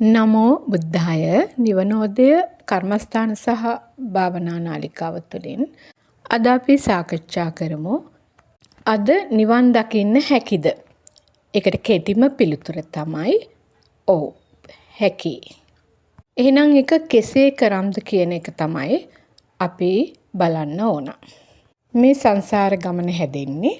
නමෝ බුද්ධාය නිවනෝදය කර්මස්ථාන සහ භාවනා නාලිකාව තුළින් අද අපි සාකච්ඡා කරමු. අද නිවන් දකින්න හැකිද? ඒකට කෙටිම පිළිතුර තමයි ඔව් හැකි. එහෙනම් ඒක කෙසේ කරම්ද කියන එක තමයි අපි බලන්න ඕන. මේ සංසාර ගමන හැදෙන්නේ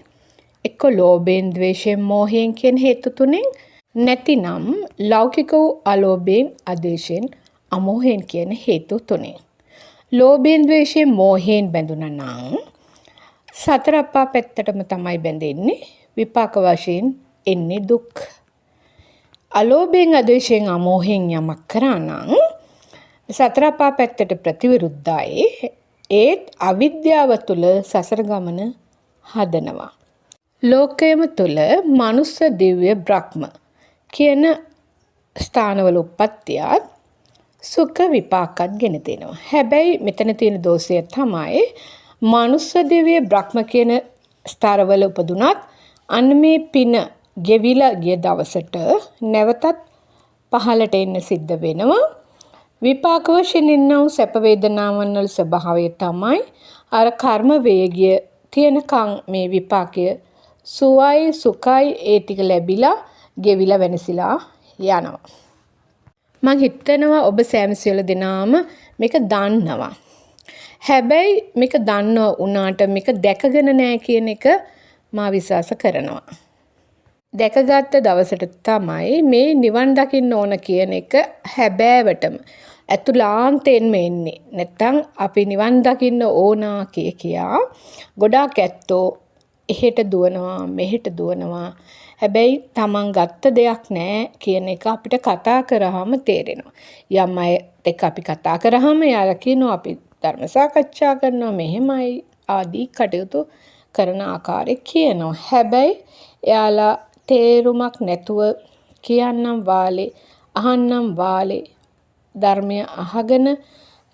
එක්ක ලෝභයෙන්, ද්වේෂයෙන්, මෝහයෙන් කියන හේතු තුනෙන්, නැතිනම් ලෞකික වූ අලෝභයෙන්, අදේශයෙන්, අමෝහයෙන් කියන හේතු තුනෙන්. ලෝභයෙන්, ද්වේෂයෙන්, මෝහයෙන් බැඳුණා නම් සතර අපා පැත්තටම තමයි බැඳෙන්නේ. විපාක වශයෙන් එන්නේ දුක්. අලෝභයෙන්, අදේශයෙන්, අමෝහයෙන් යමක් කරා නම් සතර අපා පැත්තට ප්‍රතිවිරුද්ධයි. ඒත් අවිද්‍යාව තුළ සසර ගමන හදනවා. ලෝකයේම තුළ මනුස්ස, දිව්‍ය, බ්‍රහ්ම කියන ස්ථානවල උප්පත්තියත් සුඛ විපාකත් ගෙන දෙනවා. හැබැයි මෙතන තියෙන දෝෂය තමයි මනුස්ස, දිව්‍ය, බ්‍රහ්ම කියන ස්ථානවල උපදුනත් අන්න මේ පින ගෙවිලා ගිය දවසට නැවතත් පහළට එන්න සිද්ධ වෙනවා. විපාක වශයෙන් ඉන්නව සැප වේදනාවන් වල ස්වභාවය තමයි අර කර්ම වේගය තියෙනකන් මේ විපාකය සුවයි සුඛයි ඒ ටික ලැබිලා ගෙවිලා වෙනසිලා යනවා. මං හිතනවා ඔබ සෑම සියලු දෙනාම මේක දන්නවා. හැබැයි මේක දන්නව උනාට මේක දැකගෙන නැහැ කියන එක මා විශ්වාස කරනවා. දැකගත්ත දවසට තමයි මේ නිවන් දකින්න ඕන කියන එක හැබෑවටම ඇතුළාන්තයෙන්ම එන්නේ. නැත්තම් අපි නිවන් දකින්න ඕනා කියා ගොඩාක් ඇත්තෝ එහෙට දුවනවා මෙහෙට දුවනවා. හැබැයි තමන් ගත්ත දෙයක් නැහැ කියන එක අපිට කතා කරාම තේරෙනවා. යම් අය එක්ක අපි කතා කරාම යාලා කියනවා අපි ධර්ම සාකච්ඡා කරනවා මෙහෙමයි ආදී කටයුතු කරන ආකාරය කියනවා. හැබැයි යාලා තේරුමක් නැතුව කියන්නම් වාලේ අහන්නම් වාලේ ධර්මය අහගෙන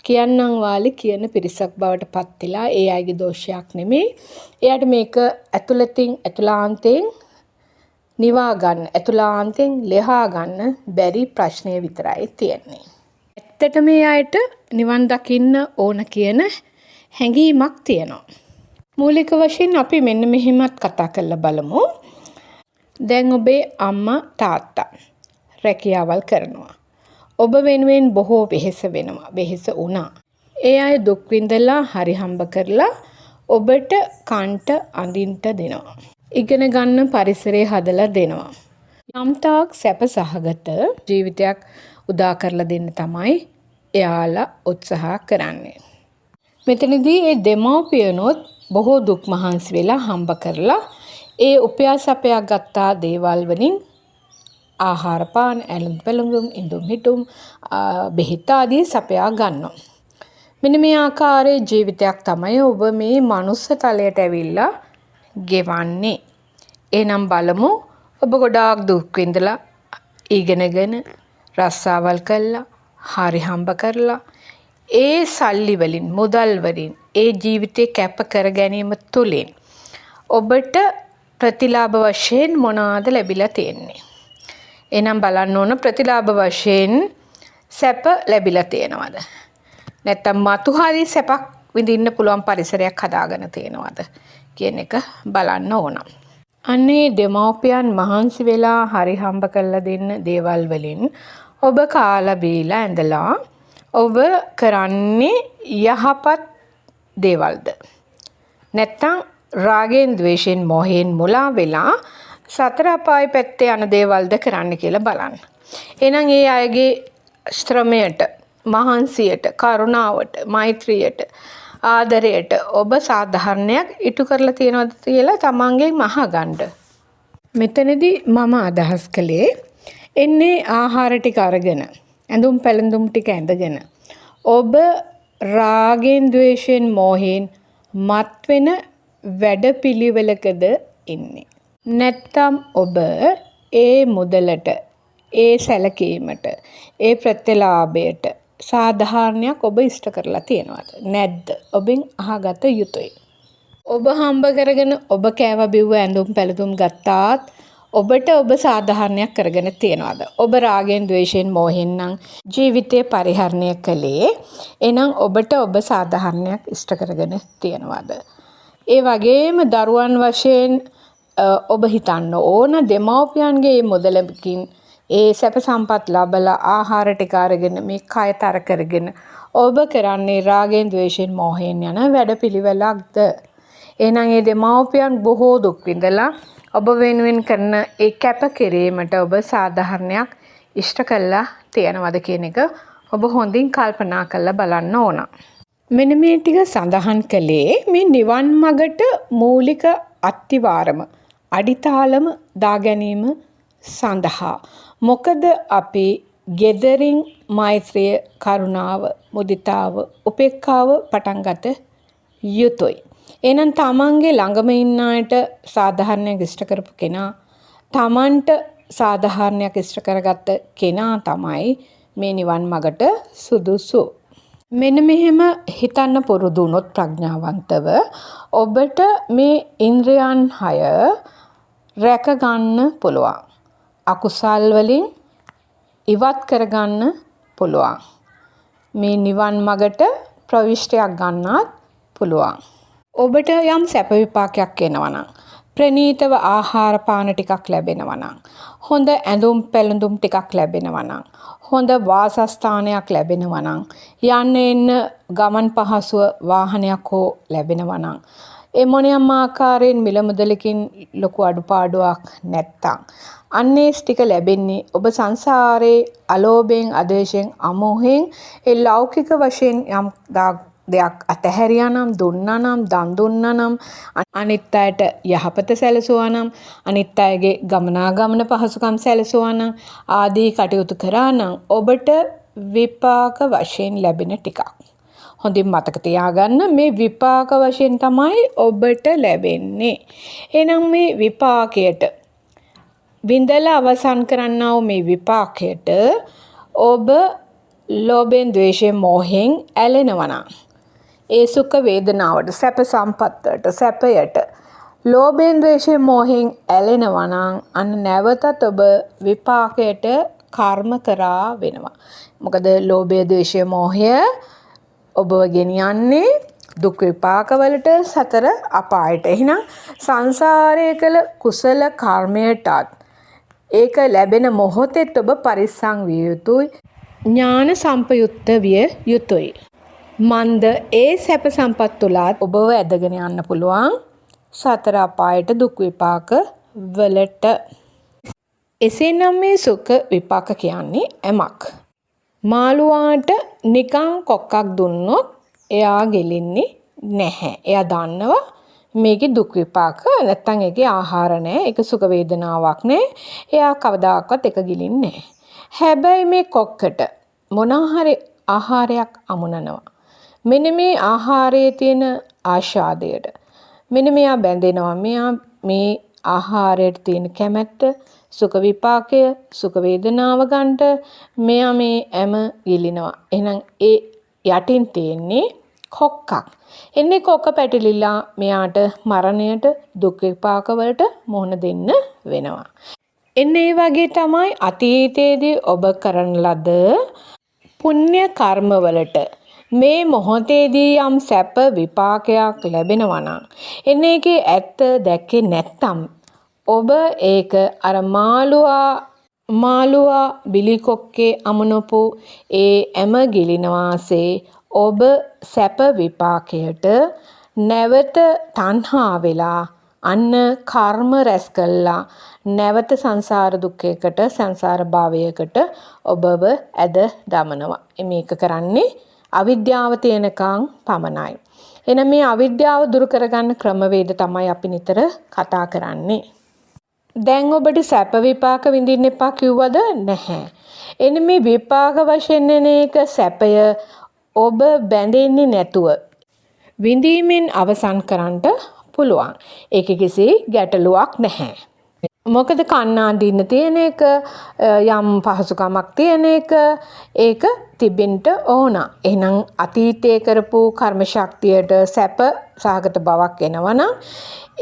කියන්නම් වාලේ කියන පිරිසක් බවට පත් වෙලා ඒ අයගේ දෝෂයක් නෙමෙයි. එයාට මේක ඇතුළාන්තයෙන් නිවා ගන්න, ඇතුළාන්තයෙන් ලෙහා ගන්න බැරි ප්‍රශ්නය විතරයි තියෙන්නේ. ඇත්තට මේ අයට නිවන් දකින්න ඕන කියන හැඟීමක් තියෙනවා. මූලික වශයෙන් අපි මෙන්න මෙහෙමත් කතා කරලා බලමු. දැන් ඔබේ අම්මා තාත්තා රැකියාවල් කරනවා. ඔබ වෙනුවෙන් බොහෝ වෙහෙස වෙනවා. වෙහෙස වුණා. ඒ අය දුක් විඳලා හරි හම්බ කරලා ඔබට කන්ට අඳින්ට දෙනවා. ඉගෙන ගන්න පරිසරය හදලා දෙනවා. යම්තාක් සැප සහගත ජීවිතයක් උදා කරලා දෙන්න තමයි එයාලා උත්සාහ කරන්නේ. මෙතනදී ඒ දෙමව්පියනොත් බොහෝ දුක් මහන්සි වෙලා හම්බ කරලා ඒ උපයාසපයක් ගත්තා දේවල් වලින් ආහාර පාන ඇලුම් පැලුම් ඉඳුම් හිටුම් බෙහෙත් ආදී සපයා ගන්නවා. මෙන්න මේ ආකාරයේ ජීවිතයක් තමයි ඔබ මේ මනුස්ස තලයට ඇවිල්ලා ගෙවන්නේ. එනම් බලමු ඔබ ගොඩාක් දුක් විඳලා ඉගෙනගෙන රස්සාවල් කළා හරි හම්බ කරලා ඒ සල්ලි වලින් මුදල් වලින් ඒ ජීවිතේ කැප කර ගැනීම තුළින් ඔබට ප්‍රතිලාභ වශයෙන් මොනවාද ලැබිලා තියෙන්නේ? එනම් බලන්න ඕන ප්‍රතිලාභ වශයෙන් සැප ලැබිලා තියෙනවද? නැත්නම් මතු හරි සැපක් විඳින්න පුළුවන් පරිසරයක් හදාගෙන තියෙනවද කියන එක බලන්න ඕන. අනේ දෙමව්පියන් මහන්සි වෙලා හරි හම්බ කරලා දෙන්න දේවල් වලින් ඔබ කාලා බීලා ඇඳලා ඔබ කරන්නේ යහපත් දේවල්ද? නැත්නම් රාගයෙන්, ද්වේෂයෙන්, මෝහයෙන් මුලා වෙලා සතර අපාය පැත්තේ යන දේවල්ද කරන්න කියලා බලන්න. එහෙනම් ඒ අයගේ ශ්‍රමයට, මහන්සියට, කරුණාවට, මෛත්‍රියට, ආදරයට ඔබ සාධාරණයක් ඉටු කරලා තියනවද කියලා තමන්ගෙන් අහගන්න. මෙතනදී මම අදහස් කළේ එන්නේ ආහාර ටික අරගෙන, ඇඳුම් පැළඳුම් ටික ඇඳගෙන ඔබ රාගෙන්, ද්වේෂයෙන්, මෝහයෙන් මත්වෙන වැඩපිළිවෙලකද ඉන්නේ. නැත්තම් ඔබ ඒ මුදලට, ඒ සැලකීමට, ඒ ප්‍රතිලාභයට සාධාරණයක් ඔබ ඉෂ්ට කරලා තියෙනවද? නැද්ද? ඔබෙන් අහගත යුතුයි. ඔබ හම්බ කරගෙන ඔබ කෑව බිව්ව ඇඳුම් පැළඳුම් ගත්තාත් ඔබට ඔබ සාධාරණයක් කරගෙන තියනවාද? ඔබ රාගයෙන්, ද්වේෂයෙන්, මෝහයෙන් නම් ජීවිතේ පරිහරණය කළේ. එහෙනම් ඔබට ඔබ සාධාරණයක් ඉෂ්ට කරගෙන තියනවාද? ඒ වගේම දරුවන් වශයෙන් ඔබ හිතන්න ඕන දෙමව්පියන්ගේ මුදලකින් ඒ සැප සම්පත් ලබලා ආහාර ටික අරගෙන මේ කය තර කරගෙන ඔබ කරන්නේ රාගයෙන්, ද්වේෂයෙන්, මෝහයෙන් යන වැඩපිළිවෙලක්ද? එහෙනම් ඒ දෙමව්පියන් බොහෝ දුක් විඳලා ඔබ වෙනුවෙන් කරන ඒ කැපකිරීමට ඔබ සාධාරණයක් ඉෂ්ට කළා තියනවද කියන එක ඔබ හොඳින් කල්පනා කරලා බලන්න ඕන. මෙන්න මේ ටික සඳහන් කළේ මේ නිවන් මගට මූලික අත්තිවාරම අඩිතාලම දා ගැනීම සඳහා. මොකද අපි ගෙදරින් මෛත්‍රිය, කරුණාව, මුදිතාව, උපේක්ඛාව පටන් ගත යුතුයි. එහෙනම් තමන්ගේ ළඟම ඉන්න අයට සාධාරණයක් ඉෂ්ට කරපු කෙනා, තමන්ට සාධාරණයක් ඉෂ්ට කරගත්ත කෙනා තමයි මේ නිවන් මගට සුදුසු. මෙන්න මෙහෙම හිතන්න පුරුදු වුණොත් ප්‍රඥාවන්තව ඔබට මේ ඉන්ද්‍රයන් 6 රැක ගන්න පුළුවන්. අකුසල් වලින් ඉවත් කරගන්න පුළුවන්. මේ නිවන් මගට ප්‍රවිෂ්ටයක් ගන්නත් පුළුවන්. ඔබට යම් සැප විපාකයක් එනවා නම්, ප්‍රණීතව ආහාර පාන ටිකක් ලැබෙනවා නම්, හොඳ ඇඳුම් පැළඳුම් ටිකක් ලැබෙනවා නම්, හොඳ වාසස්ථානයක් ලැබෙනවා නම්, යන්න එන්න ගමන් පහසුව වාහනයක් හෝ ලැබෙනවා නම්, ඒ මොනියම් ආකාරයෙන් මිල මුදලකින් ලොකු අඩුපාඩුවක් නැත්තම් අන්නේ ටික ලැබෙන්නේ ඔබ සංසාරේ අලෝභයෙන්, අදේශයෙන්, අමෝහයෙන් ඒ ලෞකික වශයෙන් යම් දෙයක් අතහැරියා නම්, දුන්නා නම්, දන් දුන්නා නම්, අනිත් අයට යහපත සැලසුවා නම්, අනිත් අයගේ ගමනාගමන පහසුකම් සැලසුවා නම් ආදී කටයුතු කරා නම් ඔබට විපාක වශයෙන් ලැබෙන ටිකක්. හොඳින් මතක තියාගන්න මේ විපාක වශයෙන් තමයි ඔබට ලැබෙන්නේ. එහෙනම් මේ විපාකයට විඳලා අවසන් කරන්නා වූ මේ විපාකයට ඔබ ලෝභයෙන්, ද්වේෂයෙන්, මෝහයෙන් ඇලෙනවා නම්, ඒ සුඛ වේදනාවට, සැප සම්පත්තට, සැපයට ලෝභයෙන්, ද්වේෂයෙන්, මෝහයෙන් ඇලෙනවා නම් අන්න නැවතත් ඔබ විපාකයට කර්ම කරා වෙනවා. මොකද ලෝභය, ද්වේෂය, මෝහය ඔබව ගෙනියන්නේ දුක් විපාකවලට, සතර අපායට. එහෙනම් සංසාරයේ කළ කුසල කර්මයටත් ඒක ලැබෙන මොහොතෙත් ඔබ පරිස්සම් විය යුතුයි. ඥාන සම්පයුක්ත විය යුතුයි. මන්ද ඒ සැප සම්පත් තුලත් ඔබව ඇදගෙන යන්න පුළුවන් සතර අපායට, දුක් විපාක වලට. එසේනම් මේ සුඛ විපාක කියන්නේ ඇමක්. මාළුවාට නිකන් කොක්කක් දුන්නොත් එයා ගෙලින්නේ නැහැ. එයා දන්නවා මේකේ දුක් විපාක නැත්තම් ඒකේ ආහාර නැහැ, ඒක සුඛ වේදනාවක් නැහැ. එයා කවදාකවත් ඒක ගිලින්නේ නැහැ. හැබැයි මේ කොක්කට මොනහරි ආහාරයක් අමුණනවා. මෙන්න මේ ආහාරයේ තියෙන ආශාදයට මෙන්න මෙයා බැඳෙනවා. මෙයා මේ ආහාරයට තියෙන කැමැත්ත, සුඛ විපාකය, සුඛ වේදනාව ගන්නට මෙයා මේ හැම ගිලිනවා. එහෙනම් ඒ යටින් තියෙන්නේ කොක්කක්. එන්නේ කොක්ක පැටලිලා මෙයාට මරණයට, දුක් විපාක වලට මුහුණ දෙන්න වෙනවා. එන්නේ ඒ වගේ තමයි අතීතයේදී ඔබ කරන ලද පුණ්‍ය කර්ම වලට මේ මොහොතේදී යම් සැප විපාකයක් ලැබෙනවා නම් එන්නේ ඒකේ ඇත්ත දැක්කේ නැත්තම් ඔබ ඒක අර මාළුවා බිලිකොක්කේ අමුණපු ඒ ඇම ගිලිනවාසේ ඔබ සැප විපාකයට නැවත තණ්හා වෙලා අන්න කර්ම රැස් කළා නැවත සංසාර දුක්ඛයකට, සංසාර භාවයකට ඔබව ඇද දමනවා. මේක කරන්නේ අවිද්‍යාව තියෙනකන් පමණයි. එහෙනම් මේ අවිද්‍යාව දුරු කරගන්න ක්‍රමවේද තමයි අපි නිතර කතා කරන්නේ. දැන් ඔබට සැප විපාක විඳින්න එපා කිව්වද? නැහැ. එන්නේ මේ විපාක වශයෙන් එන එක සැපය ඔබ බැඳෙන්නේ නැතුව විඳීමෙන් අවසන් කරන්න පුළුවන්. ඒක කිසි ගැටලුවක් නැහැ. මොකද කන්න අඳින්න තියෙන එක, යම් පහසුකමක් තියෙන එක, ඒක තිබෙන්න ඕන. එහෙනම් අතීතයේ කරපු කර්ම ශක්තියට සැප සහගත බවක් එනවනම්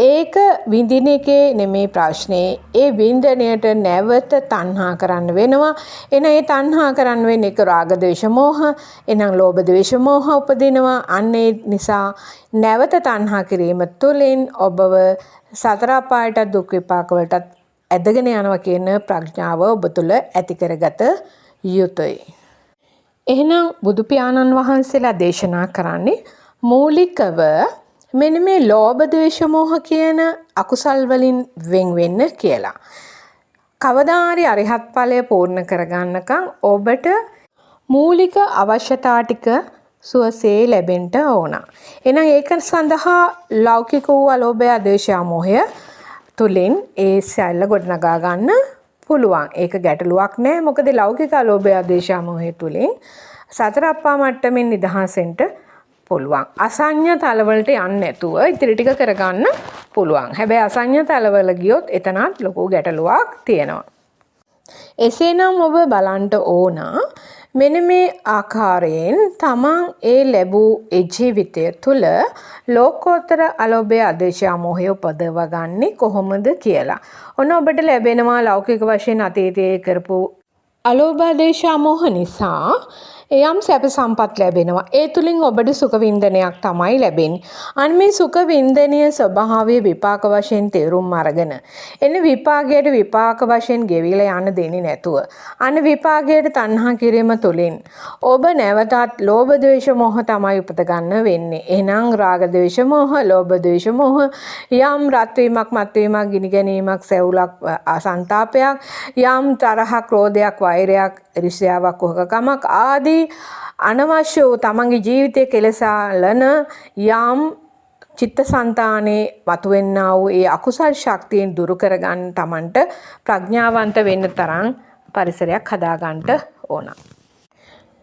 ඒක විඳින එකේ නෙමේ ප්‍රශ්නේ. ඒ වින්දනයට නැවත තණ්හා කරන්න වෙනවා. එන ඒ තණ්හා කරන්න වෙන්නේ ඒක රාග ද්වේෂ මෝහ. එහෙනම් ලෝභ ද්වේෂ මෝහ උපදිනවා. අන්න ඒ නිසා නැවත තණ්හා කිරීම තුළින් ඔබව සතර අපායට දුක් විපාක වලට ඇදගෙන යනවා කියන ප්‍රඥාව ඔබ තුළ ඇති කරගත යුතුයි. එහෙනම් බුදු පියාණන් වහන්සේලා දේශනා කරන්නේ මූලිකව මෙන්න මේ ලෝභ ද්වේෂ මෝහ කියන අකුසල් වලින් වෙන් වෙන්න කියලා. කවදා හරි අරිහත් ඵලය පූර්ණ කරගන්නකම් ඔබට මූලික අවශ්‍යතා ටික සුවසේ ලැබෙන්න ඕන. එහෙනම් ඒක සඳහා ලෞකික වූ අලෝභය ද්වේෂය මෝහය තුලින් ඒ සැල්ල ගොඩනගා ගන්න පුළුවන්. ඒක ගැටලුවක් නෑ. මොකද ලෞකික අලෝභය ද්වේෂ මෝහය තුලින් සතර අප්පා මට්ටමින් නිදහසෙන්න පුළුවන්. අසඤ්ඤ තලවලට යන්නේ නැතුව ඉතිරි ටික කරගන්න පුළුවන්. හැබැයි අසඤ්ඤ තලවල ගියොත් එතනත් ලොකු ගැටලුවක් තියෙනවා. එසේනම් ඔබ බලන්න ඕන මෙන්න මේ ආකාරයෙන් තමන් ඒ ලැබූ ඒ ජීවිතය තුළ ලෝකෝත්තර අලෝභය අධේශ මොහය උපදව ගන්නේ කොහොමද කියලා. ඔන්න ඔබට ලැබෙනවා ලෞකික වශයෙන් අතීතයේ කරපු අලෝභ අධේශ මොහ නිසා යම් සැප සම්පත් ලැබෙනවා. ඒ තුලින් ඔබට සුඛ වින්දනයක් තමයි ලැබෙන්නේ. අන්න මේ සුඛ වින්දනීය ස්වභාවයේ විපාක වශයෙන් තේරුම් අරගෙන එන්නේ විපාකයට විපාක වශයෙන් ගෙවිලා යන්න දෙන්නේ නැතුව අන්න විපාකයට තණ්හා කිරීම තුලින් ඔබ නැවතත් ලෝභ ද්වේෂ මොහ තමයි උපත ගන්න වෙන්නේ. එහෙනම් රාග ද්වේෂ මොහ, ලෝභ ද්වේෂ මොහ යම් රත් වීමක්, මත් වීමක්, ගිනි ගැනීමක්, සැවුලක්, අසන්තාපයක්, යම් තරහක්, ක්‍රෝධයක්, වෛරයක්, ඊර්ෂ්‍යාවක්, කුහකකමක් ආදී අනවශ්‍ය වූ තමන්ගේ ජීවිතයේ කෙලසාලන යම් චිත්තසංතානේ වතුවෙන්නා වූ ඒ අකුසල් ශක්තියෙන් දුරු කරගන්න තමන්ට ප්‍රඥාවන්ත වෙන්න තරම් පරිසරයක් හදාගන්න ඕන.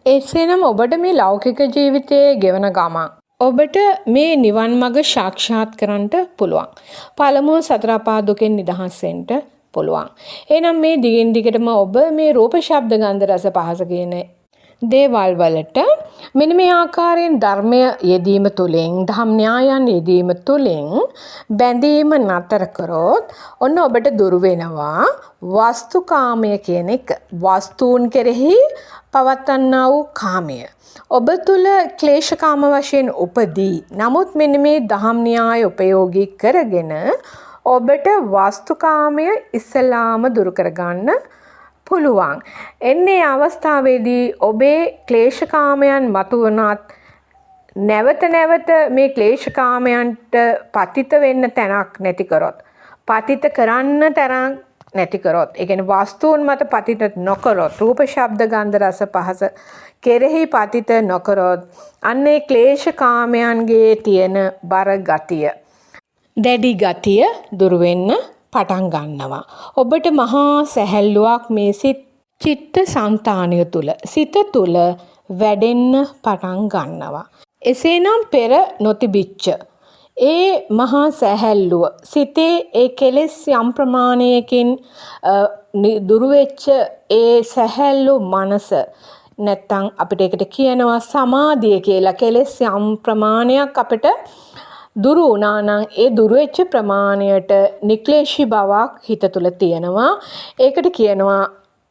එසේනම් ඔබට මේ ලෞකික ජීවිතයේ ගෙවන ගමන් ඔබට මේ නිවන් මඟ සාක්ෂාත් කරන්න පුළුවන්. පළමුව සතර අපා දුකෙන් නිදහස් වෙන්න පුළුවන්. එහෙනම් මේ දිගින් දිගටම ඔබ මේ රූප ශබ්ද ගන්ධ රස පහස කියන දේවල් වලට මෙන්න මේ ආකාරයෙන් ධර්මය යෙදීම තුළින්, ධම් න්‍යායන් යෙදීම තුළින් බැඳීම නතර කරොත් ඔන්න ඔබට දුරු වෙනවා වස්තුකාමය කියන එක. වස්තුන් කෙරෙහි පවත්වන්නා වූ කාමය ඔබ තුල ක්ලේශකාම වශයෙන් උපදී. නමුත් මෙන්න මේ ධම් න්‍යාය උපයෝගී කරගෙන ඔබට වස්තුකාමය ඉස්සලාම දුරු කරගන්න පුළුවන්. එන්නේ අවස්ථාවේදී ඔබේ ක්ලේශකාමයන් මතුවනත් නැවත නැවත මේ ක්ලේශකාමයන්ට පතිත වෙන්න තැනක් නැති කරොත්, පතිත කරන්න තරම් නැති කරොත්, ඒ කියන්නේ වස්තුන් මත පතිත නොකරොත්, රූප ශබ්ද ගන්ධ රස පහස කෙරෙහි පතිත නොකරොත් අන්නේ ක්ලේශකාමයන්ගේ තියෙන බර ගතිය, දැඩි ගතිය දුරු වෙන්න පටන් ගන්නවා. ඔබට මහා සැහැල්ලුවක් මේ චිත්ත සංතානය තුල, සිත තුල වැඩෙන්න පටන් ගන්නවා. එසේනම් පෙර නොතිබිච්ච ඒ මහා සැහැල්ලුව, සිතේ ඒ කෙලෙස් යම් ප්‍රමාණයකින් දුරු වෙච්ච ඒ සැහැල්ලු මනස, නැත්තම් අපිට ඒකට කියනවා සමාධිය කියලා. කෙලෙස් යම් ප්‍රමාණයක් අපිට දුරු වුණා නම් ඒ දුරු වෙච්ච ප්‍රමාණයට නික්ලේශී බවක් හිත තුළ තියෙනවා. ඒකට කියනවා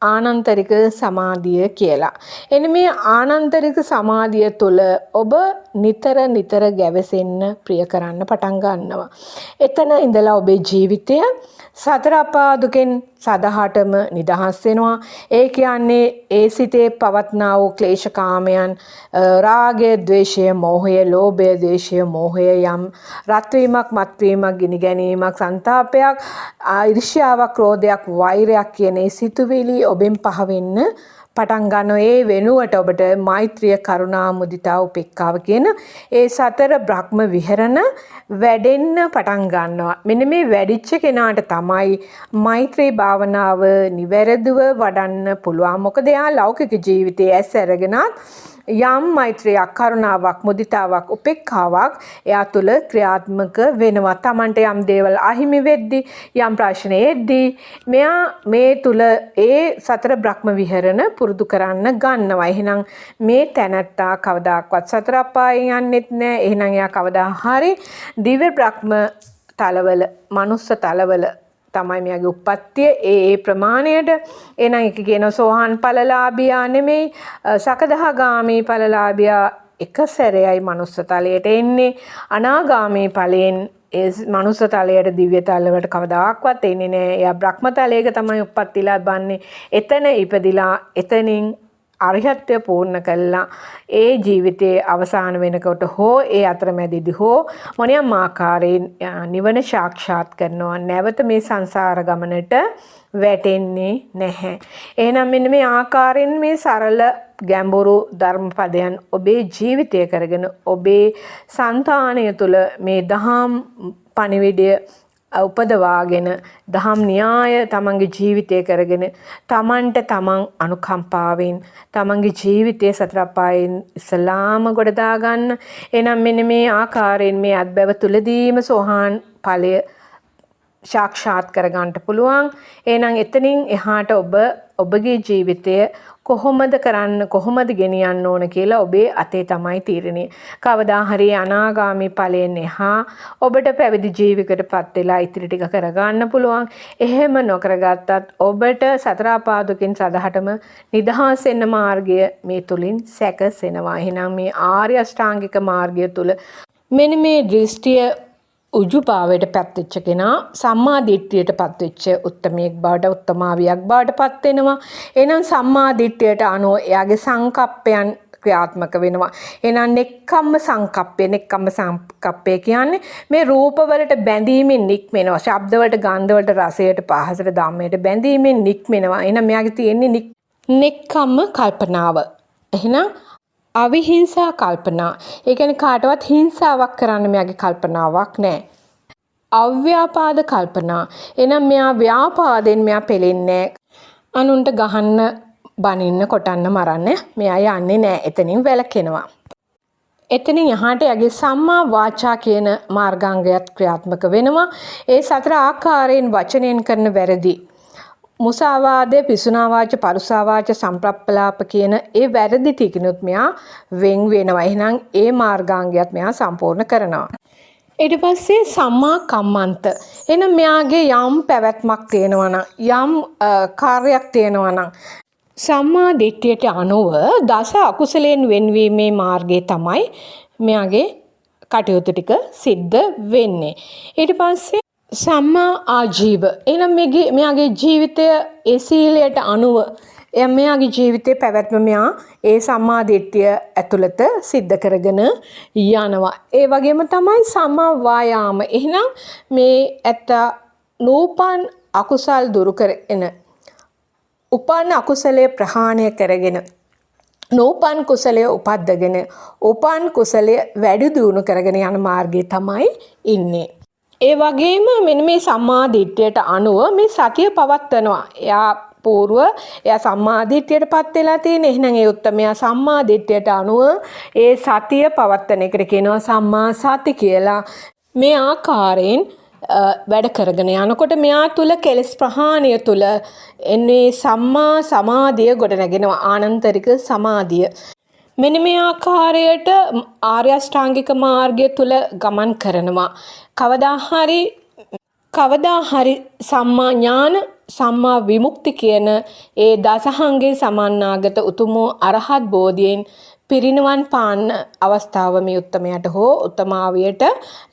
ආනන්තරික සමාධිය කියලා. එනි මේ ආනන්තරික සමාධිය තුළ ඔබ නිතර නිතර ගැවසෙන්න ප්‍රිය කරන්න පටන් ගන්නවා. එතන ඉඳලා ඔබේ ජීවිතය සතර අපා දුකෙන් සදහටම නිදහස් වෙනවා. ඒ කියන්නේ ඒ සිතේ පවත්නා වූ ක්ලේශකාමයන්, රාගය, ද්වේෂය, මෝහය, ලෝභය, ද්වේෂය, මෝහය යම් රත් වීමක්, මත් වීමක්, ගිනි ගැනීමක්, සංතාපයක්, ඊර්ෂ්‍යාවක්, ක්‍රෝධයක්, වෛරයක් කියන ඒ සිතුවිලි ඔබෙන් පහ වෙන්න පටන් ගන්නවා. ඒ වෙනුවට ඔබට මෛත්‍රිය, කරුණා, මුදිතා, උපේක්ඛාව කියන ඒ සතර බ්‍රහ්ම විහරණ වැඩෙන්න පටන් ගන්නවා. මෙන්න මේ වැඩිච්ච කෙනාට තමයි මෛත්‍රී භාවනාව නිවැරදිව වඩන්න පුළුවන්. මොකද එයා ලෞකික ජීවිතයේ ඇස් අරගෙනත් යම් මෛත්‍රියක්, කරුණාවක්, මුදිතාවක්, උපේක්ඛාවක් එයා තුළ ක්‍රියාත්මක වෙනවා. Tamanට යම් දේවල් අහිමි වෙද්දී, යම් ප්‍රශ්න එද්දී මෙයා මේ තුළ ඒ සතර බ්‍රහ්ම විහරණ පුරුදු කරන්න ගන්නවා. එහෙනම් මේ තැනැත්තා කවදාක්වත් සතර අපායෙන් යන්නෙත් නෑ. එහෙනම් එයා කවදා හරි දිව්‍ය බ්‍රහ්ම තලවල, මනුස්ස තලවල තමයි මෙයාගේ උප්පත්තිය ඒ ප්‍රමාණයට. එහෙනම් එක කියන සෝහන් ඵලලාභියා නෙමෙයි, සකදාගාමී ඵලලාභියා එක සැරේයි මනුස්ස තලයට එන්නේ. අනාගාමී ඵලයෙන් ඒ මනුස්ස තලයට, දිව්‍ය තලවලට කවදාක්වත් එන්නේ නැහැ. එයා බ්‍රහ්ම තලයක තමයි උප්පත්ති ලබන්නේ. එතන ඉපදිලා එතනින් අරිහත්ත්වය පූර්ණ කළා. ඒ ජීවිතයේ අවසාන වෙනකොට හෝ ඒ අතරමැදදී හෝ මොනියම් ආකාරයෙන් නිවන සාක්ෂාත් කරනවා. නැවත මේ සංසාර ගමනට වැටෙන්නේ නැහැ. එහෙනම් මෙන්න මේ ආකාරයෙන් මේ සරල ගැඹුරු ධර්මපදයන් ඔබේ ජීවිතය කරගෙන ඔබේ సంతානය තුළ මේ දහම් පණිවිඩය උපදවාගෙන දහම් න්‍යාය තමන්ගේ ජීවිතය කරගෙන තමන්ට තමන් අනුකම්පාවෙන් තමන්ගේ ජීවිතයේ සතර අපායෙන් ඉස්ලාම ගොඩදා ගන්න. එහෙනම් මෙන්න මේ ආකාරයෙන් මේ අත්බැව තුලදීම සෝහාන් ඵලය සාක්ෂාත් කරගන්න පුළුවන්. එහෙනම් එතනින් එහාට ඔබගේ ජීවිතය කොහොමද කරන්න, කොහොමද ගෙනියන්න ඕන කියලා ඔබේ අතේ තමයි තීරණය. කවදා හරි අනාගාමී ඵලයෙන් එහා ඔබට පැවිදි ජීවිතයකටපත් වෙලා ඉතිරි ටික කරගන්න පුළුවන්. එහෙම නොකරගත්තත් ඔබට සතර ආපාදුකින් සදහටම නිදහස් වෙන්න මාර්ගය මේ තුලින් සැකසෙනවා. එහෙනම් මේ ආර්ය අෂ්ටාංගික මාර්ගය තුල මෙන්න මේ දෘෂ්ටිය උජුභාවයට පැත්වෙච්ච කෙනා සම්මා දිට්ඨියට පත්වෙච්ච උත්තමයෙක් බවට, උත්තමාවියක් බවට පත් වෙනවා. එහෙනම් සම්මා දිට්ඨියට අනුව එයාගේ සංකප්පයන් ක්‍රියාත්මක වෙනවා. එහෙනම් නෙක්ඛම්ම සංකප්පය කියන්නේ මේ රූප වලට බැඳීමෙන් නික්මෙනවා. ශබ්ද වලට, ගන්ධ වලට, රසයට, පහසට, ධම්මයට බැඳීමෙන් නික්මෙනවා. එහෙනම් මෙයාගේ තියෙන්නේ නෙක්ඛම්ම කල්පනාව. එහෙනම් අවිහිංසා කල්පනා. ඒ කියන්නේ කාටවත් හිංසාවක් කරන්න මෙයාගේ කල්පනාවක් නැහැ. අව්‍යාපාද කල්පනා. එහෙනම් මෙයා ව්‍යාපාදෙන් මෙයා පෙලෙන්නේ නැහැ. අනුන්ට ගහන්න, බනින්න, කොටන්න, මරන්න මෙයා යන්නේ නැහැ. එතනින් වැළකෙනවා. එතනින් එහාට යගේ සම්මා වාචා කියන මාර්ගාංගයත් ක්‍රියාත්මක වෙනවා. ඒ සතර ආකාරයෙන් වචනයෙන් කරන වැරදි, මුසාවාදය, පිසුනා වාච, පරුසා වාච, සම්ප්‍රප්පලාප කියන ඒ වැරදි ටිකනොත් මෙයා වෙන් වෙනවා. එහෙනම් ඒ මාර්ගාංගයත් මෙයා සම්පූර්ණ කරනවා. ඊට පස්සේ සම්මා කම්මන්ත. එහෙනම් මෙයාගේ යම් පැවැත්මක් තියෙනවා නම්, යම් කාර්යයක් තියෙනවා නම් සම්මා දිට්ඨියට අනුව දස අකුසලයෙන් වෙන්වීමේ මාර්ගය තමයි මෙයාගේ කටයුතු ටික සිද්ධ වෙන්නේ. ඊට පස්සේ සම්මා ආජීව. එහෙනම් මෙයාගේ ජීවිතය ඒ සීලයට අනුව මෙයාගේ ජීවිතයේ පැවැත්ම මෙයා ඒ සම්මා දිට්ඨිය ඇතුළත සිද්ධ කරගෙන යනවා. ඒ වගේම තමයි සම්මා වායාම. එහෙනම් මේ ඇත්ත නූපන් අකුසල් දුරු කරගෙන, උපන් අකුසලයේ ප්‍රහාණය කරගෙන, නූපන් කුසලයේ උපද්දගෙන, උපන් කුසලයේ වැඩි දියුණු කරගෙන යන මාර්ගයේ තමයි ඉන්නේ. ඒ වගේම මෙන්න මේ සම්මා දිට්ඨියට අනුව මේ සතිය පවත්වනවා. එයා සම්මා දිට්ඨියටපත් වෙලා තියෙන. එහෙනම් ඒ උත්තමයා සම්මා දිට්ඨියට අනුව ඒ සතිය පවත්වන එකට කියනවා සම්මා සති කියලා. මේ ආකාරයෙන් වැඩ කරගෙන යනකොට මෙයා තුල කෙලෙස් ප්‍රහාණය තුල එන්නේ සම්මා සමාධිය ගොඩනගෙනවා. ආනන්තරික සමාධිය. මෙන්න මේ ආකාරයට ආර්ය අෂ්ටාංගික මාර්ගය තුල ගමන් කරනවා. කවදා හරි සම්මා ඥාන, සම්මා විමුක්ති කියන ඒ දසහංගේ සමන්නාගත උතුම් අරහත් බෝධියෙන් පිරිනිවන් පාන්න අවස්ථාව මේ උත්තමයට හෝ උත්තමාවියට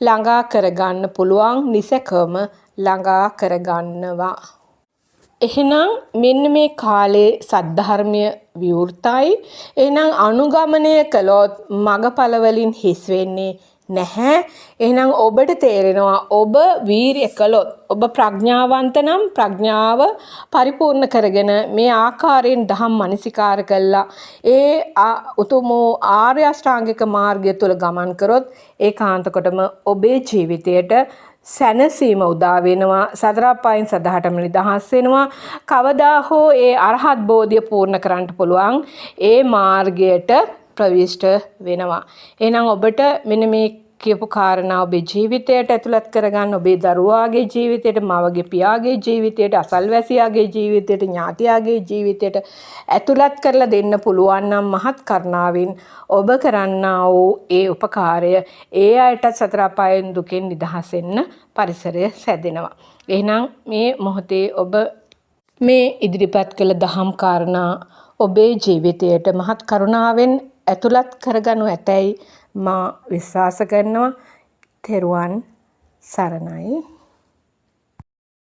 ළඟා කරගන්න පුළුවන්, නිසකම ළඟා කරගන්නවා. එහෙනම් මෙන්න මේ කාලේ සද්ධර්මය විවෘතයි. එහෙනම් අනුගමනය කළොත් මගඵල වලින් හිස් වෙන්නේ නැහැ. එහෙනම් ඔබට තේරෙනවා ඔබ වීරිය කළොත්, ඔබ ප්‍රඥාවන්ත නම් ප්‍රඥාව පරිපූර්ණ කරගෙන මේ ආකාරයෙන් දහම් මනසිකාර කළා ඒ උතුම් ආර්ය අෂ්ටාංගික මාර්ගය තුල ගමන් කරොත් ඒකාන්තකොටම ඔබේ ජීවිතයට සැනසීම උදා වෙනවා. සතර අපායන් සදහටම නිදහස් වෙනවා. කවදා හෝ ඒ අරහත් බෝධිය පූර්ණ කරන්න පුළුවන් ඒ මාර්ගයට ප්‍රවිෂ්ඨ වෙනවා. එහෙනම් ඔබට මෙන්න මේ කියපු කාරණා ඔබේ ජීවිතයට ඇතුළත් කරගන්න, ඔබේ දරුවාගේ ජීවිතයට, මවගේ පියාගේ ජීවිතයට, අසල්වැසියාගේ ජීවිතයට, ඥාතියාගේ ජීවිතයට ඇතුළත් කරලා දෙන්න පුළුවන් නම් මහත් කරුණාවෙන් ඔබ කරන්නා වූ ඒ උපකාරය ඒ අයට සතර අපායන් දුකෙන් නිදහස් වෙන්න පරිසරය සැදෙනවා. එහෙනම් මේ මොහොතේ ඔබ මේ ඉදිරිපත් කළ දහම් කාරණා ඔබේ ජීවිතයට මහත් කරුණාවෙන් ඇතුළත් කරගනු ඇතැයි මා විශ්වාස කරනවා. තෙරුවන් සරණයි.